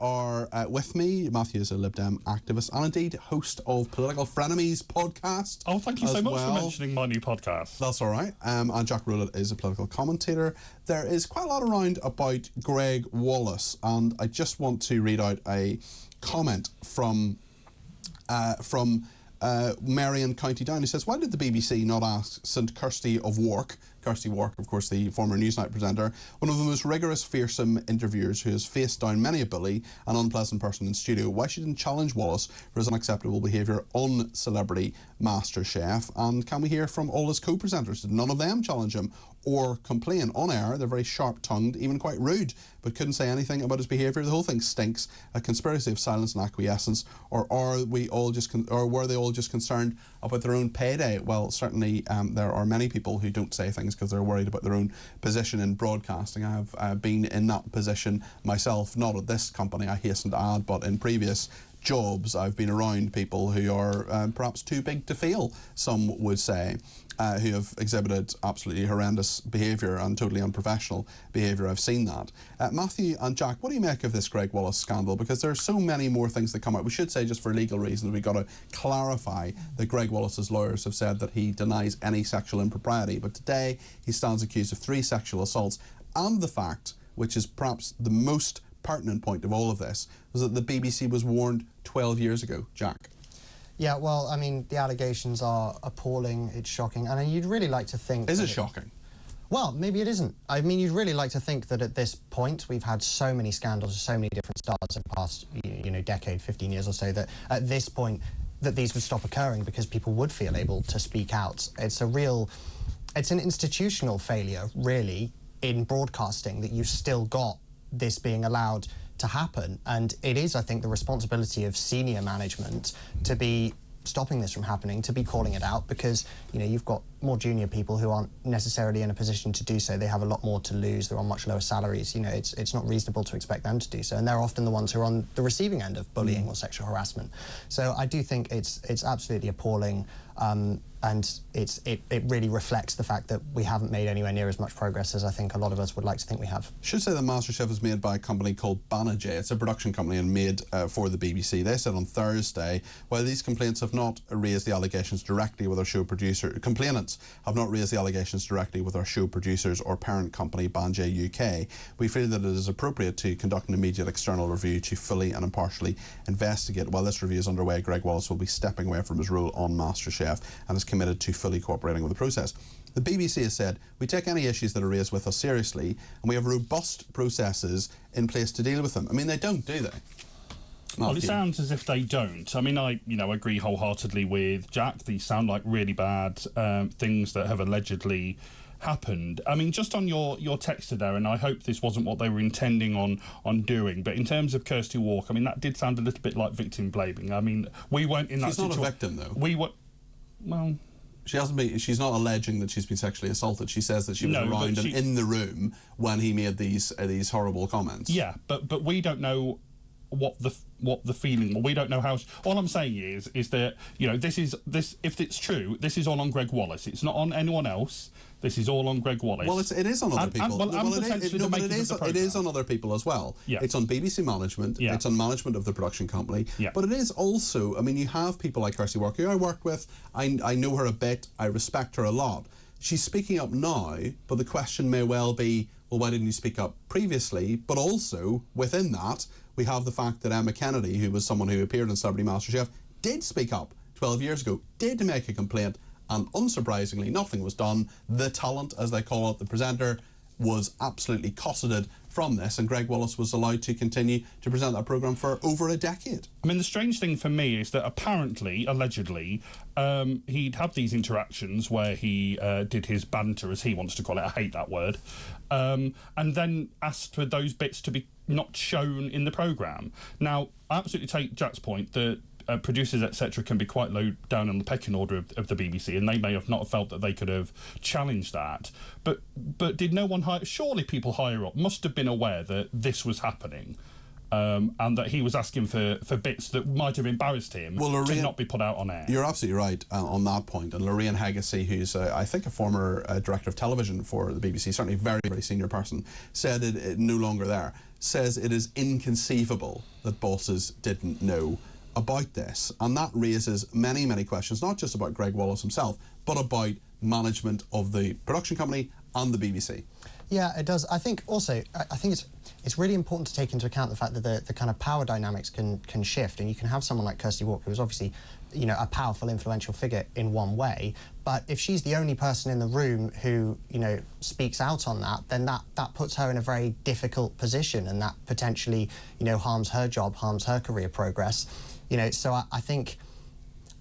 Mathew are with me. Mathew is a Lib Dem activist and indeed host of Political Frenemies podcast. Oh, thank you so much for mentioning my new podcast. That's all right. And Jack Rowlett is a political commentator. There is quite a lot around about Gregg Wallace, and I just want to read out a comment from Mary in County Down, who says, why did the BBC not ask St Kirsty of Wark, Kirsty Wark, of course, the former Newsnight presenter, one of the most rigorous, fearsome interviewers who has faced down many a bully and unpleasant person in studio, why she didn't challenge Wallace for his unacceptable behaviour on Celebrity MasterChef? And can we hear from all his co-presenters? Did none of them challenge him or complain on air? They're very sharp-tongued, even quite rude, but couldn't say anything about his behaviour. The whole thing stinks. A conspiracy of silence and acquiescence. Or were they all just concerned about their own payday? Well, certainly there are many people who don't say things because they're worried about their own position in broadcasting. I have been in that position myself, not at this company, I hasten to add, but in previous jobs I've been around people who are perhaps too big to fail, some would say, who have exhibited absolutely horrendous behaviour and totally unprofessional behaviour. I've seen that. Mathew and Jack, what do you make of this Gregg Wallace scandal? Because there are so many more things that come out. We should say, just for legal reasons, we've got to clarify that Gregg Wallace's lawyers have said that he denies any sexual impropriety, but today he stands accused of 3 sexual assaults, and the fact, which is perhaps the most pertinent point of all of this, was that the BBC was warned 12 years ago. Jack? Yeah, well, I mean, the allegations are appalling, it's shocking, and you'd really like to think... Is it shocking? Well, maybe it isn't. I mean, you'd really like to think that at this point we've had so many scandals, so many different stars in the past, decade, 15 years or so, that at this point that these would stop occurring because people would feel able to speak out. It's an institutional failure, really, in broadcasting, that you've still got this being allowed to happen, and it is, I think, the responsibility of senior management to be stopping this from happening, to be calling it out, because you've got more junior people who aren't necessarily in a position to do so. They have a lot more to lose. They're on much lower salaries. It's not reasonable to expect them to do so, and they're often the ones who are on the receiving end of bullying or sexual harassment. So I do think it's absolutely appalling, and it really reflects the fact that we haven't made anywhere near as much progress as I think a lot of us would like to think we have. Should say that MasterChef is made by a company called Banter. It's a production company and made for the BBC. They said on Thursday, while these complaints have not raised the allegations directly with our show producer, complainants have not raised the allegations directly with our show producers or parent company Banter UK, we feel that it is appropriate to conduct an immediate external review to fully and impartially investigate. While this review is underway, Gregg Wallace will be stepping away from his role on MasterChef and is committed to fully cooperating with the process. The BBC has said, we take any issues that are raised with us seriously, and we have robust processes in place to deal with them. I mean, they don't, do they? Well, it sounds as if they don't. I mean, I agree wholeheartedly with Jack. These sound like really bad things that have allegedly happened. I mean, just on your text there, and I hope this wasn't what they were intending on doing, but in terms of Kirsty Wark, I mean, that did sound a little bit like victim blaming. I mean, we weren't in that situation. She's not a victim, though. We were... Well... She hasn't been. She's not alleging that she's been sexually assaulted. She says that she was around and in the room when he made these horrible comments. Yeah, but we don't know what the feeling. We don't know how. All I'm saying is that this. If it's true, this is all on Gregg Wallace. It's not on anyone else. This is all on Gregg Wallace. Well, it is on other people. It is on other people as well. Yeah. It's on BBC management. Yeah. It's on management of the production company. Yeah. But it is also, I mean, you have people like Kirsty Wark, who I work with. I know her a bit. I respect her a lot. She's speaking up now, but the question may well be, well, why didn't you speak up previously? But also, within that, we have the fact that Emma Kennedy, who was someone who appeared on Celebrity MasterChef, did speak up 12 years ago, did make a complaint, and unsurprisingly, nothing was done. The talent, as they call it, the presenter, was absolutely cosseted from this, and Gregg Wallace was allowed to continue to present that programme for over a decade. I mean, the strange thing for me is that apparently, allegedly, he'd had these interactions where he did his banter, as he wants to call it, I hate that word, and then asked for those bits to be not shown in the programme. Now, I absolutely take Jack's point that producers, etc., can be quite low down on the pecking order of the BBC, and they may have not felt that they could have challenged that. But did no one higher? Surely people higher up must have been aware that this was happening. and that he was asking for bits that might have embarrassed him to not be put out on air. You're absolutely right on that point. And Louise Haigh, who's I think a former director of television for the BBC, certainly a very, very senior person, said it no longer there, says it is inconceivable that bosses didn't know about this. And that raises many, many questions, not just about Gregg Wallace himself, but about management of the production company and the BBC. Yeah, it does. I think also, I think it's really important to take into account the fact that the kind of power dynamics can shift, and you can have someone like Kirsty Walker, who's obviously, you know, a powerful, influential figure in one way, but if she's the only person in the room who, you know, speaks out on that, then that puts her in a very difficult position, and that potentially, you know, harms her job, harms her career progress. You know, so I think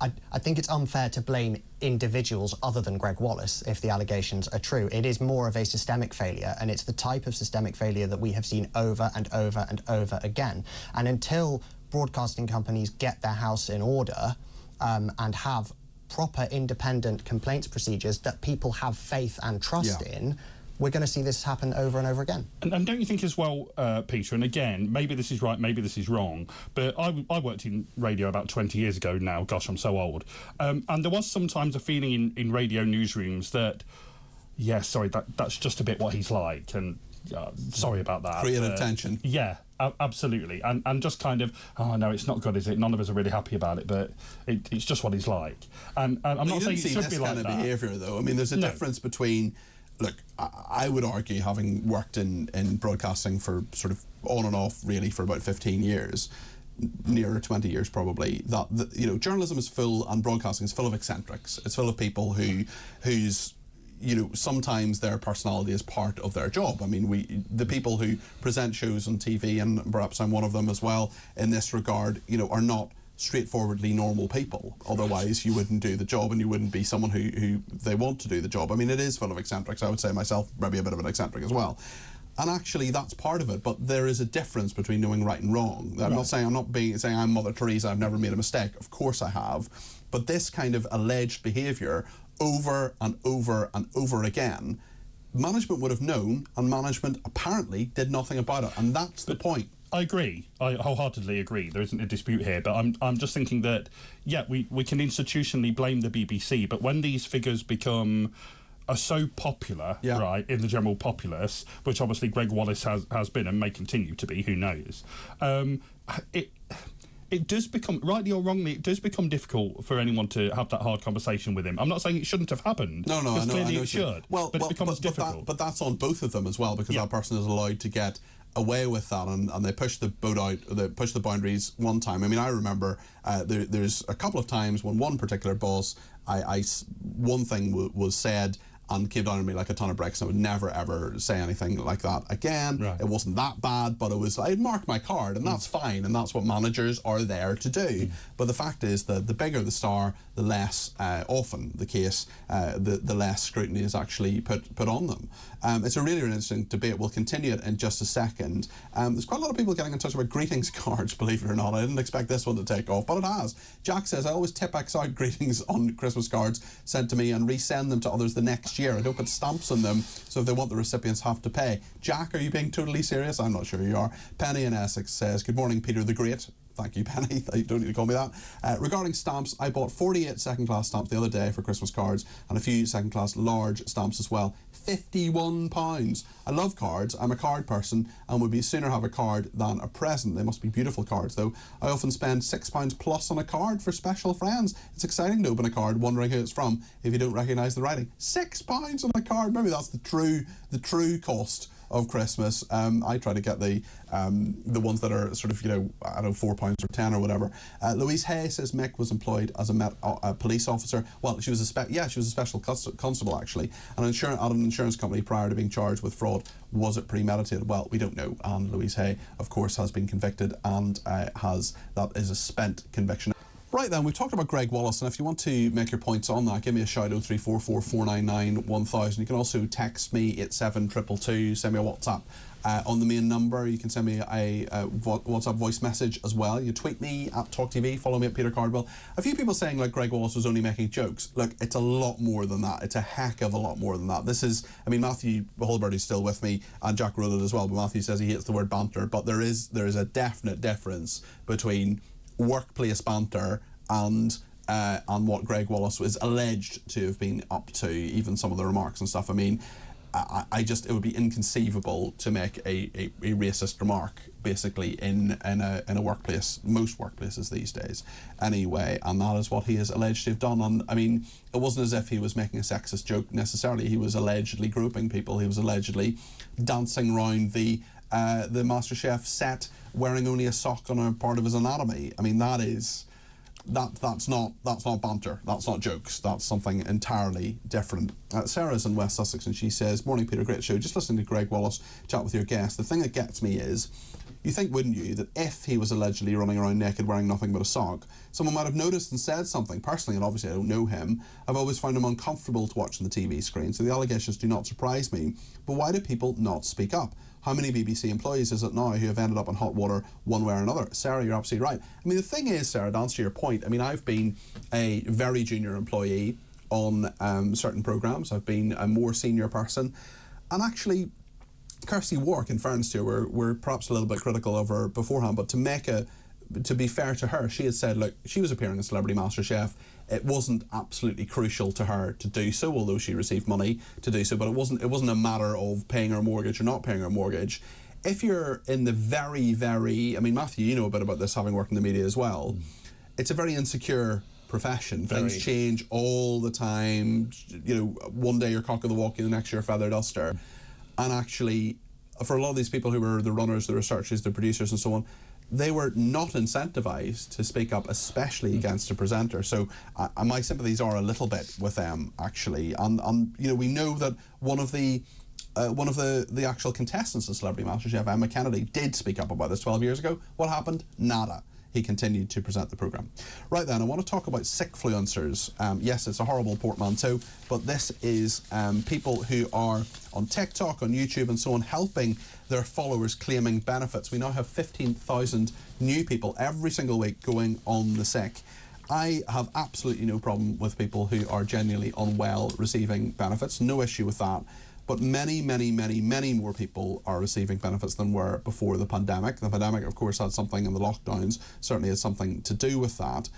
it's unfair to blame individuals other than Gregg Wallace if the allegations are true. It is more of a systemic failure, and it's the type of systemic failure that we have seen over and over and over again. And until broadcasting companies get their house in order and have proper independent complaints procedures that people have faith and trust in, we're going to see this happen over and over again. And don't you think as well, Peter, and again, maybe this is right, maybe this is wrong, but I worked in radio about 20 years ago now, gosh, I'm so old, and there was sometimes a feeling in radio newsrooms that, yeah, sorry, that's just a bit what he's like, and sorry about that. Creative tension. Yeah, absolutely. And just kind of, oh, no, it's not good, is it? None of us are really happy about it, but it's just what he's like. And I'm not saying it should be like that. You didn't see this kind of behaviour, though. I mean, there's a difference between... Look, I would argue, having worked in broadcasting for sort of on and off, really, for about 15 years, nearer 20 years probably, that you know, journalism is full, and broadcasting is full of eccentrics. It's full of people whose, you know, sometimes their personality is part of their job. I mean, the people who present shows on TV, and perhaps I'm one of them as well in this regard, you know, are not straightforwardly normal people. Otherwise you wouldn't do the job, and you wouldn't be someone who they want to do the job. I mean, it is full of eccentrics. I would say myself maybe a bit of an eccentric as well, and actually that's part of it. But there is a difference between knowing right and wrong. I'm not saying I'm Mother Teresa, I've never made a mistake. Of course I have. But this kind of alleged behaviour over and over and over again, management would have known, and management apparently did nothing about it, and that's the point. I agree. I wholeheartedly agree. There isn't a dispute here, but I'm just thinking that, yeah, we can institutionally blame the BBC, but when these figures are so popular, right, in the general populace, which obviously Gregg Wallace has been and may continue to be, who knows, it does become, rightly or wrongly, it does become difficult for anyone to have that hard conversation with him. I'm not saying it shouldn't have happened. No, because I know it should. But it becomes difficult. But that's on both of them as well, because that person is allowed to get away with that, and they push the boat out, they push the boundaries one time. I mean, I remember there's a couple of times when one particular boss, one thing was said and came down on me like a ton of bricks, and I would never ever say anything like that again. Right. It wasn't that bad, but I'd mark my card, and that's fine, and that's what managers are there to do. But the fact is that the bigger the star, the less often the case, the less scrutiny is actually put on them. It's a really interesting debate. We'll continue it in just a second. There's quite a lot of people getting in touch about greetings cards, believe it or not. I didn't expect this one to take off, but it has. Jack says, I always tip X out greetings on Christmas cards sent to me and resend them to others the next year. I don't put stamps on them, so if they want, the recipients have to pay. Jack, are you being totally serious? I'm not sure you are. Penny in Essex says, good morning, Peter the Great. Thank you, Penny. You don't need to call me that. Regarding stamps, I bought 48 second-class stamps the other day for Christmas cards, and a few second-class large stamps as well. £51. I love cards. I'm a card person, and would be sooner have a card than a present. They must be beautiful cards, though. I often spend £6 plus on a card for special friends. It's exciting to open a card, wondering who it's from, if you don't recognise the writing. £6 on a card. Maybe that's the true cost of Christmas. I try to get the ones that are sort of, you know, I don't know, £4 or 10 or whatever. Louise Haigh says Mick was employed as a police officer. Well, she was a special constable actually, and at an insurance company prior to being charged with fraud. Was it premeditated? Well, we don't know. And Louise Haigh, of course, has been convicted, and that is a spent conviction. Right then, we've talked about Gregg Wallace, and if you want to make your points on that, give me a shout, 0344 499 1000. You can also text me 87222, send me a WhatsApp on the main number. You can send me a WhatsApp voice message as well. You tweet me at TalkTV, follow me at Peter Cardwell. A few people saying like Gregg Wallace was only making jokes. Look, it's a lot more than that. It's a heck of a lot more than that. This is, I mean, Mathew Hulbert is still with me, and Jack Rowlett as well, but Mathew says he hates the word banter, but there is a definite difference between workplace banter and what Gregg Wallace was alleged to have been up to, even some of the remarks and stuff. I mean, it would be inconceivable to make a racist remark basically in a workplace, most workplaces these days anyway, and that is what he is alleged to have done. And I mean, it wasn't as if he was making a sexist joke necessarily. He was allegedly groping people. He was allegedly dancing around the MasterChef set wearing only a sock on a part of his anatomy. I mean, that's not banter. That's not jokes. That's something entirely different. Sarah's in West Sussex, and she says, "Morning, Peter. Great show. Just listening to Gregg Wallace chat with your guest. The thing that gets me is, you think, wouldn't you, that if he was allegedly running around naked wearing nothing but a sock, someone might have noticed and said something. Personally, and obviously I don't know him, I've always found him uncomfortable to watch on the TV screen, so the allegations do not surprise me. But why do people not speak up? How many BBC employees is it now who have ended up in hot water one way or another?" Sarah, you're absolutely right. I mean, the thing is, Sarah, to answer your point, I mean, I've been a very junior employee on certain programmes. I've been a more senior person. And actually, Kirsty Wark, in fairness to her, we're perhaps a little bit critical of her beforehand, but to be fair to her, she had said, look, she was appearing in Celebrity MasterChef. It wasn't absolutely crucial to her to do so, although she received money to do so, but it wasn't a matter of paying her mortgage or not paying her mortgage. If you're in the very, very, I mean, Mathew, you know a bit about this, having worked in the media as well, it's a very insecure profession. Very. Things change all the time. You know, one day you're cock of the walk, the next you're a feather duster. And actually, for a lot of these people who were the runners, the researchers, the producers and so on, they were not incentivised to speak up, especially against a presenter. So my sympathies are a little bit with them, actually. And you know, we know that one of the actual contestants of Celebrity MasterChef, Emma Kennedy, did speak up about this 12 years ago. What happened? Nada. He continued to present the programme. Right then, I want to talk about sickfluencers. Yes, it's a horrible portmanteau, but this is people who are on TikTok, on YouTube and so on, helping their followers claiming benefits. We now have 15,000 new people every single week going on the sick. I have absolutely no problem with people who are genuinely unwell receiving benefits, no issue with that. But many, many, many, many more people are receiving benefits than were before the pandemic. The pandemic, of course, had something, and the lockdowns certainly had something to do with that.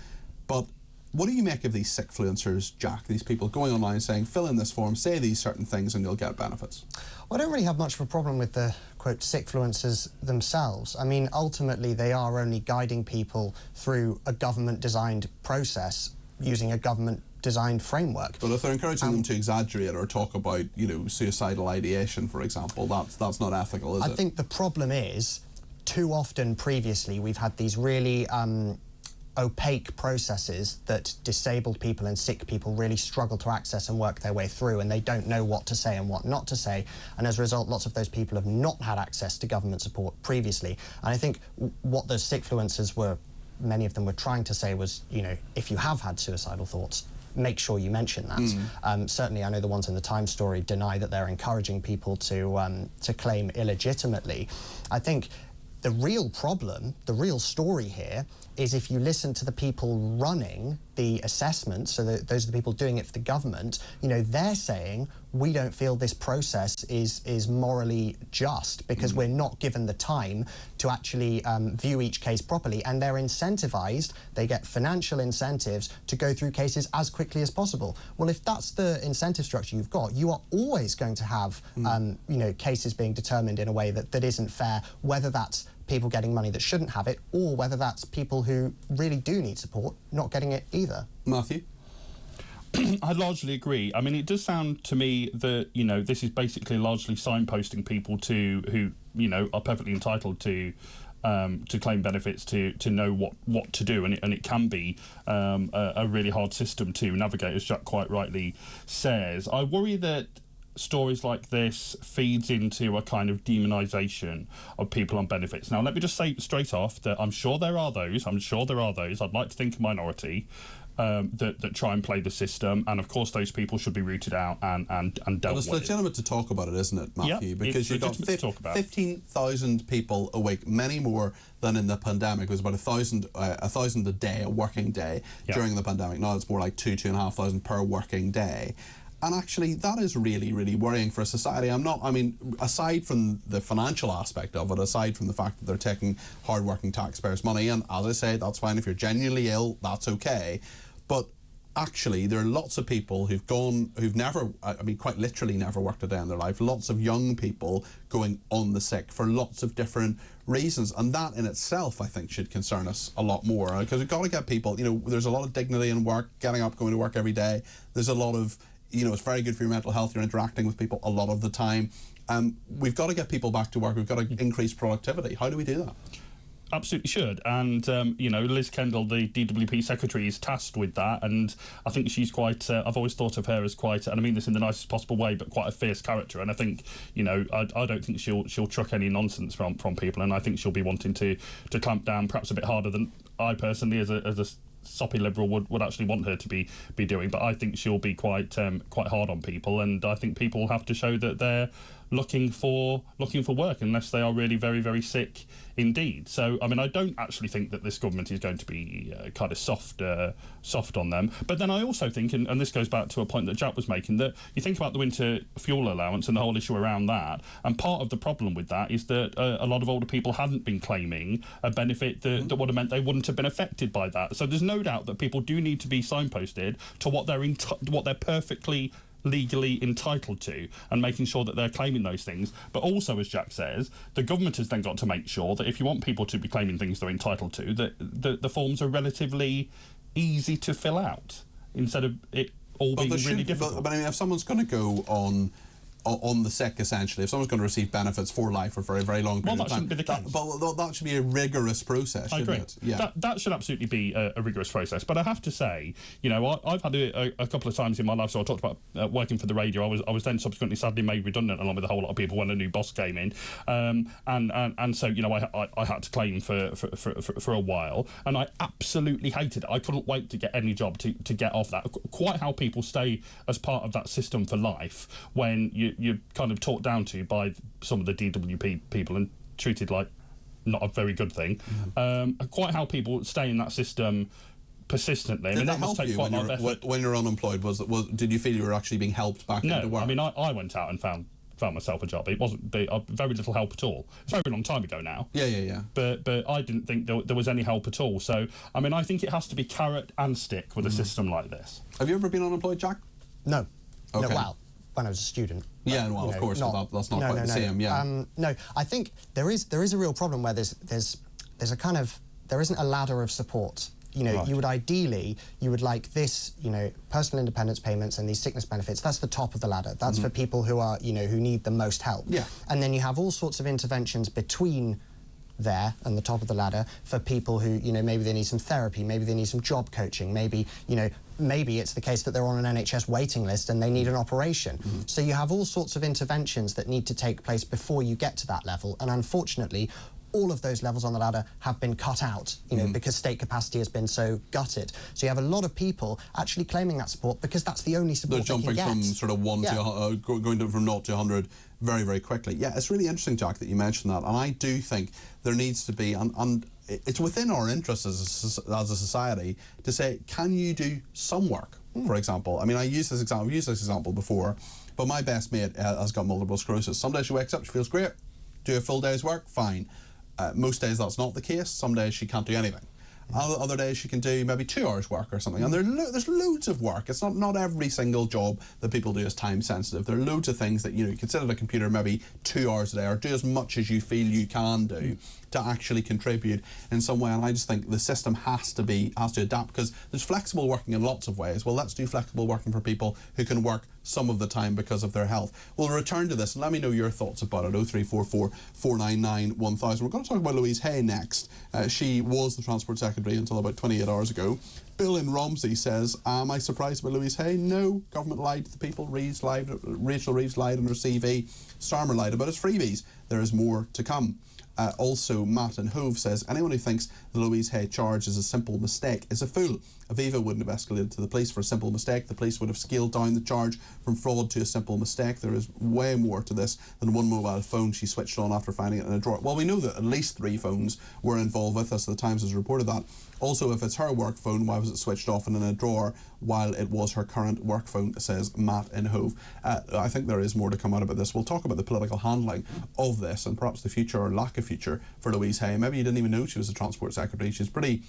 But what do you make of these sickfluencers, Jack? These people going online saying, fill in this form, say these certain things, and you'll get benefits. Well, I don't really have much of a problem with the, quote, sickfluencers themselves. I mean, ultimately, they are only guiding people through a government-designed process using a government-designed framework. But if they're encouraging them to exaggerate or talk about, you know, suicidal ideation, for example, that's not ethical, is it? I think the problem is, too often previously, we've had these really opaque processes that disabled people and sick people really struggle to access and work their way through, and they don't know what to say and what not to say, and as a result lots of those people have not had access to government support previously. And I think what those sickfluencers were, many of them were trying to say was, you know, if you have had suicidal thoughts, make sure you mention that. Certainly I know the ones in the Times story deny that they're encouraging people to claim illegitimately. I think the real problem, the real story here, is if you listen to the people running the assessments, so those are the people doing it for the government, you know, they're saying, we don't feel this process is morally just because we're not given the time to actually view each case properly, and they're incentivised, they get financial incentives to go through cases as quickly as possible. Well, if that's the incentive structure you've got, you are always going to have, you know, cases being determined in a way that isn't fair, whether that's people getting money that shouldn't have it, or whether that's people who really do need support not getting it either. Mathew? I largely agree. I mean, it does sound to me that, you know, this is basically largely signposting people to who, you know, are perfectly entitled to claim benefits, to know what to do, and it can be a really hard system to navigate, as Jack quite rightly says. I worry that stories like this feeds into a kind of demonisation of people on benefits. Now, let me just say straight off that I'm sure there are those, I'd like to think a minority, that try and play the system, and of course those people should be rooted out and dealt with. Well, it's legitimate to talk about it, isn't it, Matthew? Yep, because you've got 15,000 people awake, many more than in the pandemic. It was about 1,000 a day, a working day, during the pandemic. Now it's more like 2,500 per working day. And actually, that is really, really worrying for a society. Aside from the financial aspect of it, aside from the fact that they're taking hard-working taxpayers' money, and as I say, that's fine. If you're genuinely ill, that's okay. But actually, there are lots of people who've never, quite literally never worked a day in their life. Lots of young people going on the sick for lots of different reasons. And that in itself, I think, should concern us a lot more. Because we've got to get people, there's a lot of dignity in work, getting up, going to work every day. There's a lot of, it's very good for your mental health. You're interacting with people a lot of the time. We've got to get people back to work. We've got to increase productivity. How do we do that? Absolutely should. And, Liz Kendall, the DWP secretary, is tasked with that. And I think she's quite, I've always thought of her as quite, and I mean this in the nicest possible way, but quite a fierce character. And I think, I don't think she'll truck any nonsense from people. And I think she'll be wanting to clamp down perhaps a bit harder than I personally, as a soppy liberal, would actually want her to be doing. But I think she'll be quite hard on people. And I think people have to show that they're looking for work unless they are really very, very sick indeed. So, I don't actually think that this government is going to be kind of soft on them. But then I also think, and this goes back to a point that Jack was making, that you think about the winter fuel allowance and the whole issue around that, and part of the problem with that is that a lot of older people hadn't been claiming a benefit that would have meant they wouldn't have been affected by that. So there's no doubt that people do need to be signposted to what they're perfectly legally entitled to, and making sure that they're claiming those things. But also, as Jack says, the government has then got to make sure that if you want people to be claiming things they're entitled to, that the forms are relatively easy to fill out, instead of it all being really difficult. But if someone's going to go on the sick, essentially, if someone's going to receive benefits for life for a very, very long period of time, shouldn't be the case. That should be a rigorous process, shouldn't it? Yeah. That should absolutely be a rigorous process. But I have to say, I've had a couple of times in my life, so I talked about working for the radio. I was then subsequently sadly made redundant, along with a whole lot of people, when a new boss came in. And so, I had to claim for a while, and I absolutely hated it. I couldn't wait to get any job to get off that. Quite how people stay as part of that system for life when you're kind of talked down to by some of the DWP people and treated like not a very good thing. Quite how people stay in that system persistently. Did that help you when you're unemployed? Did you feel you were actually being helped back into work? No, I went out and found myself a job. It wasn't very little help at all. It's a very long time ago now. Yeah. But I didn't think there was any help at all. So, I think it has to be carrot and stick with a system like this. Have you ever been unemployed, Jack? No. Okay. No, well, when I was a student. Yeah, well, of course, that's not quite the same. Yeah. No, I think there is a real problem where there isn't a ladder of support. Right. You would like this, personal independence payments and these sickness benefits. That's the top of the ladder. That's for people who are, who need the most help. Yeah. And then you have all sorts of interventions between there and the top of the ladder for people who, maybe they need some therapy, maybe they need some job coaching, maybe it's the case that they're on an NHS waiting list and they need an operation. So you have all sorts of interventions that need to take place before you get to that level. And unfortunately, all of those levels on the ladder have been cut out, because state capacity has been so gutted. So you have a lot of people actually claiming that support because that's the only support they're jumping they can get. From sort of going from 0 to 100 very, very quickly. Yeah, it's really interesting, Jack, that you mentioned that. And I do think there needs to be, and it's within our interest as a society to say, can you do some work, for example? I've used this example before, but my best mate has got multiple sclerosis. Some days she wakes up, she feels great, do a full day's work, fine. Most days that's not the case. Some days she can't do anything. Other days she can do maybe 2 hours work or something. And there's loads of work. It's not every single job that people do is time sensitive. There are loads of things that you can sit at a computer maybe 2 hours a day, or do as much as you feel you can do to actually contribute in some way. And I just think the system has to adapt, because there's flexible working in lots of ways. Well, let's do flexible working for people who can work some of the time because of their health. We'll return to this and let me know your thoughts about it. 0344 499 1000. We're going to talk about Louise Haigh next. She was the Transport Secretary until about 28 hours ago. Bill in Romsey says, am I surprised about Louise Haigh? No. Government lied to the people. Rachel Reeves lied on her CV. Starmer lied about his freebies. There is more to come. Also, Matt in Hove says, anyone who thinks the Louise Haigh charge is a simple mistake is a fool. Aviva wouldn't have escalated to the police for a simple mistake. The police would have scaled down the charge from fraud to a simple mistake. There is way more to this than one mobile phone she switched on after finding it in a drawer. Well, we know that at least 3 phones were involved with this. The Times has reported that. Also, if it's her work phone, why was it switched off and in a drawer while it was her current work phone, says Matt in Hove. I think there is more to come out about this. We'll talk about the political handling of this and perhaps the future or lack of future for Louise Haigh. Maybe you didn't even know she was a Transport Secretary. She's pretty...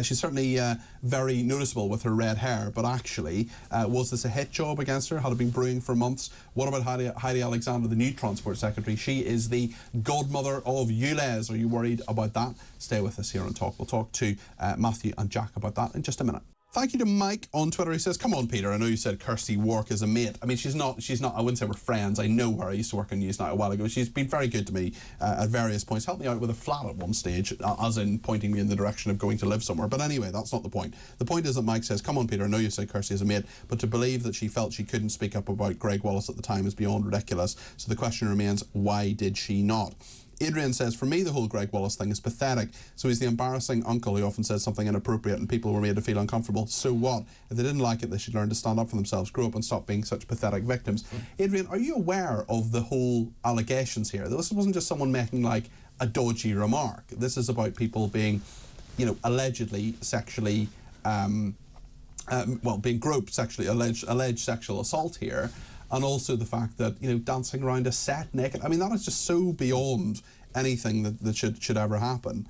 she's certainly very noticeable with her red hair, but actually, was this a hit job against her? Had it been brewing for months? What about Heidi Alexander, the new Transport Secretary? She is the godmother of ULEZ. Are you worried about that? Stay with us here on Talk. We'll talk to Matthew and Jack about that in just a minute. Thank you to Mike on Twitter. He says, come on, Peter, I know you said Kirsty Wark is a mate. I mean, she's not, I wouldn't say we're friends. I know her. I used to work on Newsnight a while ago. She's been very good to me at various points. Helped me out with a flat at one stage, as in pointing me in the direction of going to live somewhere. But anyway, that's not the point. The point is that Mike says, come on, Peter, I know you said Kirsty is a mate, but to believe that she felt she couldn't speak up about Gregg Wallace at the time is beyond ridiculous. So the question remains, why did she not? Adrian says, for me, the whole Gregg Wallace thing is pathetic. So he's the embarrassing uncle who often says something inappropriate and people were made to feel uncomfortable. So what? If they didn't like it, they should learn to stand up for themselves, grow up and stop being such pathetic victims. Adrian, are you aware of the whole allegations here? This wasn't just someone making, like, a dodgy remark. This is about people being, you know, allegedly sexually, being groped sexually, alleged sexual assault here. And also the fact that, you know, dancing around a set naked. I mean, that is just so beyond anything that should ever happen.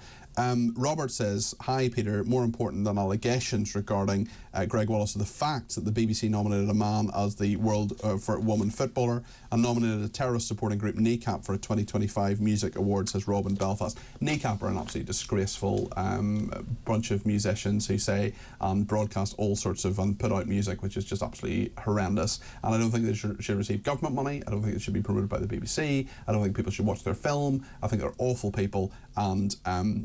Robert says, hi Peter, more important than allegations regarding Gregg Wallace are the facts that the BBC nominated a man as the World for Woman Footballer and nominated a terrorist supporting group Kneecap for a 2025 Music Award, says Rob in Belfast. Kneecap are an absolutely disgraceful bunch of musicians who say and broadcast all sorts of and put out music which is just absolutely horrendous, and I don't think they should receive government money. I don't think they should be promoted by the BBC. I don't think people should watch their film. I think they're awful people, and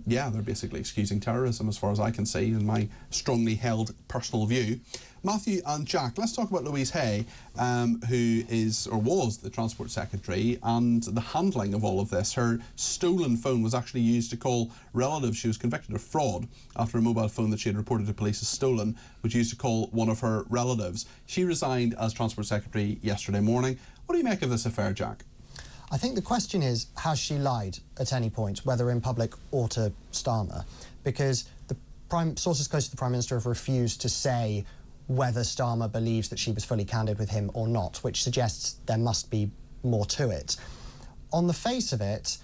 yeah, they're basically excusing terrorism as far as I can see in my strongly held personal view. Matthew and Jack, let's talk about Louise Haigh, who is or was the Transport Secretary, and the handling of all of this. Her stolen phone was actually used to call relatives. She was convicted of fraud after a mobile phone that she had reported to police as stolen was used to call one of her relatives. She resigned as Transport Secretary yesterday morning. What do you make of this affair, Jack? I think the question is, has she lied at any point, whether in public or to Starmer? Because the sources close to the Prime Minister have refused to say whether Starmer believes that she was fully candid with him or not, which suggests there must be more to it. On the face of it,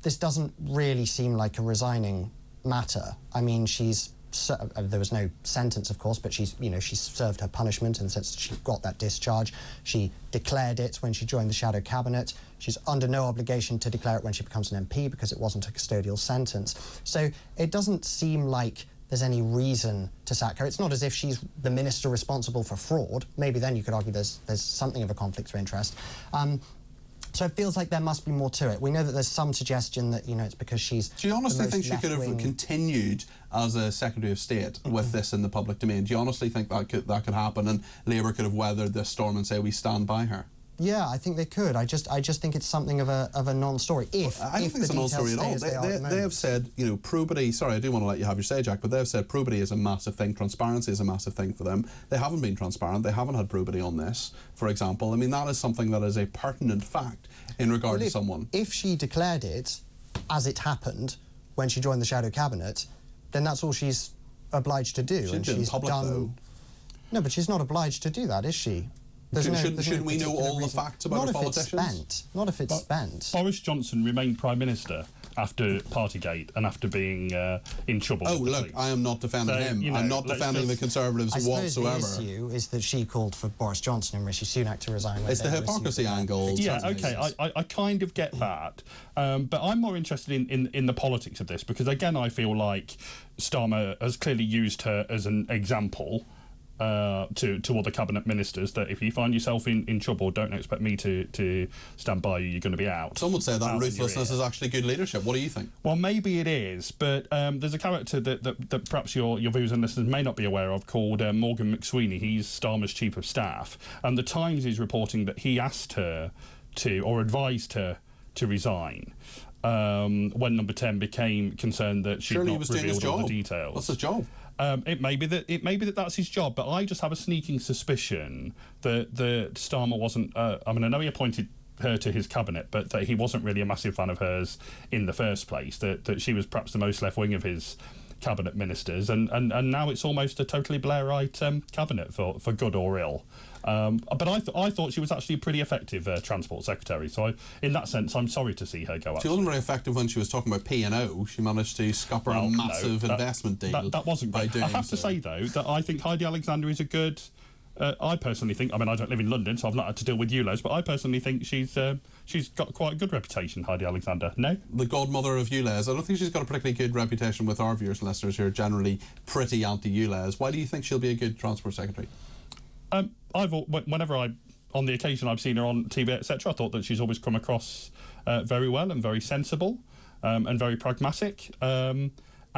this doesn't really seem like a resigning matter. I mean, there was no sentence, of course, but she's served her punishment and since she got that discharge. She declared it when she joined the shadow cabinet. She's under no obligation to declare it when she becomes an MP because it wasn't a custodial sentence. So it doesn't seem like there's any reason to sack her. It's not as if she's the minister responsible for fraud. Maybe then you could argue there's something of a conflict of interest. So it feels like there must be more to it. We know that there's some suggestion that, you know, it's because she's... Do you honestly think she could have continued as a Secretary of State with this in the public domain? Do you honestly think that could happen and Labour could have weathered this storm and say we stand by her? Yeah, I think they could. I just think it's something of a non-story. I don't think it's a non-story at all. They have said, you know, probity. Sorry, I do want to let you have your say, Jack, but they have said probity is a massive thing. Transparency is a massive thing for them. They haven't been transparent. They haven't had probity on this, for example. I mean, that is something that is a pertinent fact in regard to someone. If she declared it as it happened when she joined the shadow cabinet, then that's all she's obliged to do. She did in public, though. No, but she's not obliged to do that, is she? Shouldn't we know all the facts about our politicians? Not if it's spent. Boris Johnson remained Prime Minister after Partygate and after being in trouble. Oh, look, I am not defending him. You know, I'm not defending the Conservatives whatsoever. The issue is that she called for Boris Johnson and Rishi Sunak to resign. It's the hypocrisy angle. Yeah, okay, I kind of get that. But I'm more interested in the politics of this because, again, I feel like Starmer has clearly used her as an example to other cabinet ministers that if you find yourself in trouble, don't expect me to stand by you. You're going to be out. Some would say that ruthlessness is actually good leadership. What do you think? Well, maybe it is, but there's a character that perhaps your viewers and listeners may not be aware of called Morgan McSweeney. He's Starmer's chief of staff, and the Times is reporting that he asked her to, or advised her to resign when Number 10 became concerned that she'd not revealed all the details. What's his job? It may be that that's his job, but I just have a sneaking suspicion that Starmer wasn't. I know he appointed her to his cabinet, but that he wasn't really a massive fan of hers in the first place. That she was perhaps the most left wing of his cabinet ministers, and now it's almost a totally Blairite cabinet for good or ill. But I thought she was actually a pretty effective transport secretary. So in that sense, I'm sorry to see her go. She wasn't very effective when she was talking about P&O. She managed to scupper a massive investment deal. That wasn't great. I have to say though that I think Heidi Alexander is a good. I personally think. I don't live in London, so I've not had to deal with ULEZ, but I personally think she's got quite a good reputation, Heidi Alexander. No? The godmother of ULEZ. I don't think she's got a particularly good reputation with our viewers and listeners who are generally pretty anti-ULEZ. Why do you think she'll be a good transport secretary? Whenever on the occasion I've seen her on TV, etc., I thought that she's always come across very well and very sensible and very pragmatic.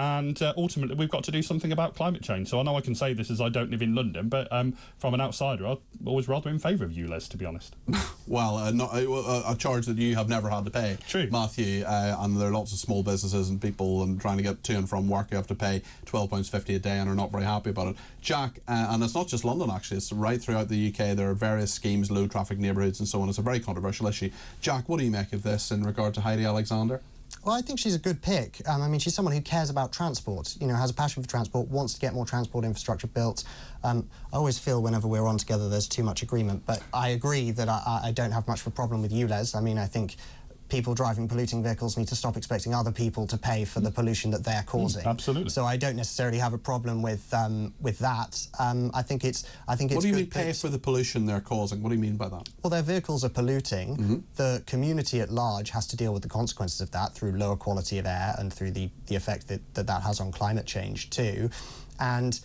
And ultimately, we've got to do something about climate change. So I know I can say this as I don't live in London, but from an outsider, I'm always rather in favour of ULEZ, to be honest. Well, a charge that you have never had to pay. True. Matthew, and there are lots of small businesses and people and trying to get to and from work, you have to pay £12.50 a day and are not very happy about it. Jack, and it's not just London, actually, it's right throughout the UK. There are various schemes, low traffic neighbourhoods and so on. It's a very controversial issue. Jack, what do you make of this in regard to Heidi Alexander? Well, I think she's a good pick. She's someone who cares about transport, has a passion for transport, wants to get more transport infrastructure built. I always feel whenever we're on together there's too much agreement, but I agree that I don't have much of a problem with ULEZ. I think people driving polluting vehicles need to stop expecting other people to pay for the pollution that they're causing. Absolutely. So I don't necessarily have a problem with that. I think it's What do you mean pay for the pollution they're causing? What do you mean by that? Well, their vehicles are polluting. Mm-hmm. The community at large has to deal with the consequences of that through lower quality of air and through the effect that has on climate change too. And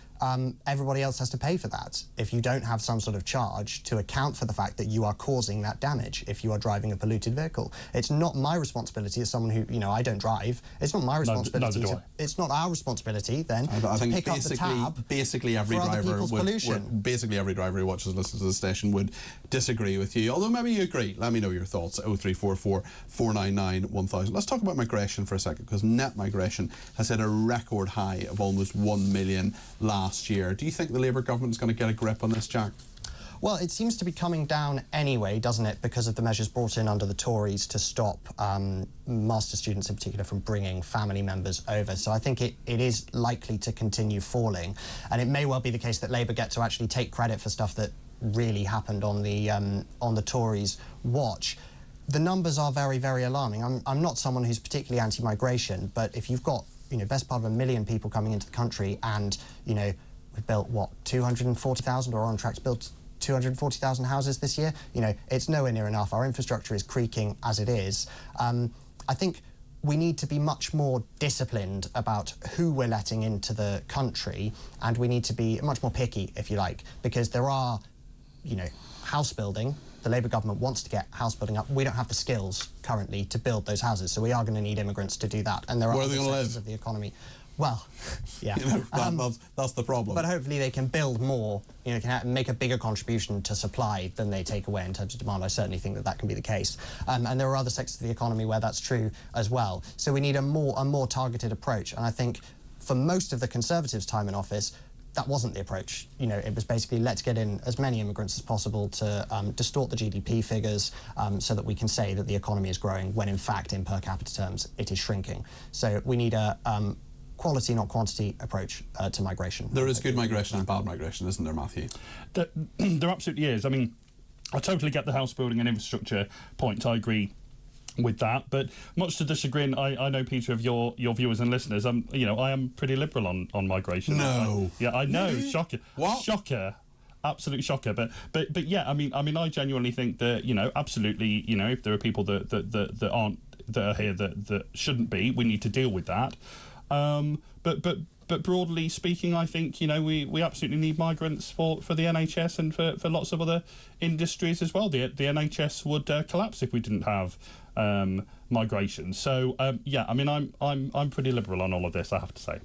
everybody else has to pay for that if you don't have some sort of charge to account for the fact that you are causing that damage if you are driving a polluted vehicle. It's not my responsibility as someone who, I don't drive. It's not my responsibility. Neither do I. It's not our responsibility then I think pick up the tab basically every for other driver people's pollution. Basically every driver who watches and listens to the station would disagree with you. Although maybe you agree. Let me know your thoughts. 0344 499 1000. Let's talk about migration for a second, because net migration has hit a record high of almost 1 million last year. Do you think the Labour government is going to get a grip on this, Jack? Well, it seems to be coming down anyway, doesn't it, because of the measures brought in under the Tories to stop master students in particular from bringing family members over. So I think it is likely to continue falling, and it may well be the case that Labour get to actually take credit for stuff that really happened on the Tories' watch. The numbers are very, very alarming. I'm not someone who's particularly anti-migration, but if you've got best part of 1 million people coming into the country, and we've built 240,000, or are on track to build 240,000 houses this year. It's nowhere near enough. Our infrastructure is creaking as it is. I think we need to be much more disciplined about who we're letting into the country, and we need to be much more picky, if you like, because there are, house building. The Labour government wants to get house building up. We don't have the skills currently to build those houses, so we are going to need immigrants to do that. And there are other sectors of the economy. Well, yeah. That's the problem. But hopefully they can build more, can make a bigger contribution to supply than they take away in terms of demand. I certainly think that can be the case. And there are other sectors of the economy where that's true as well. So we need a more targeted approach. And I think for most of the Conservatives' time in office, that wasn't the approach. It was basically let's get in as many immigrants as possible to distort the GDP figures so that we can say that the economy is growing when in fact in per capita terms it is shrinking. So we need a quality, not quantity approach to migration. There is good migration and bad migration, isn't there, Matthew? There absolutely is. I totally get the house building and infrastructure point. I agree with that, but much to the chagrin, I know, Peter, of your viewers and listeners, I am pretty liberal on migration. No. I know. Really? Shocker. What? Shocker. Absolute shocker. But yeah, I genuinely think that, absolutely, if there are people that aren't, that are here that shouldn't be, we need to deal with that. But broadly speaking, I think, you know, we absolutely need migrants for the NHS and for lots of other industries as well. The NHS would collapse if we didn't have migration. So yeah, I mean, I'm pretty liberal on all of this, I have to say.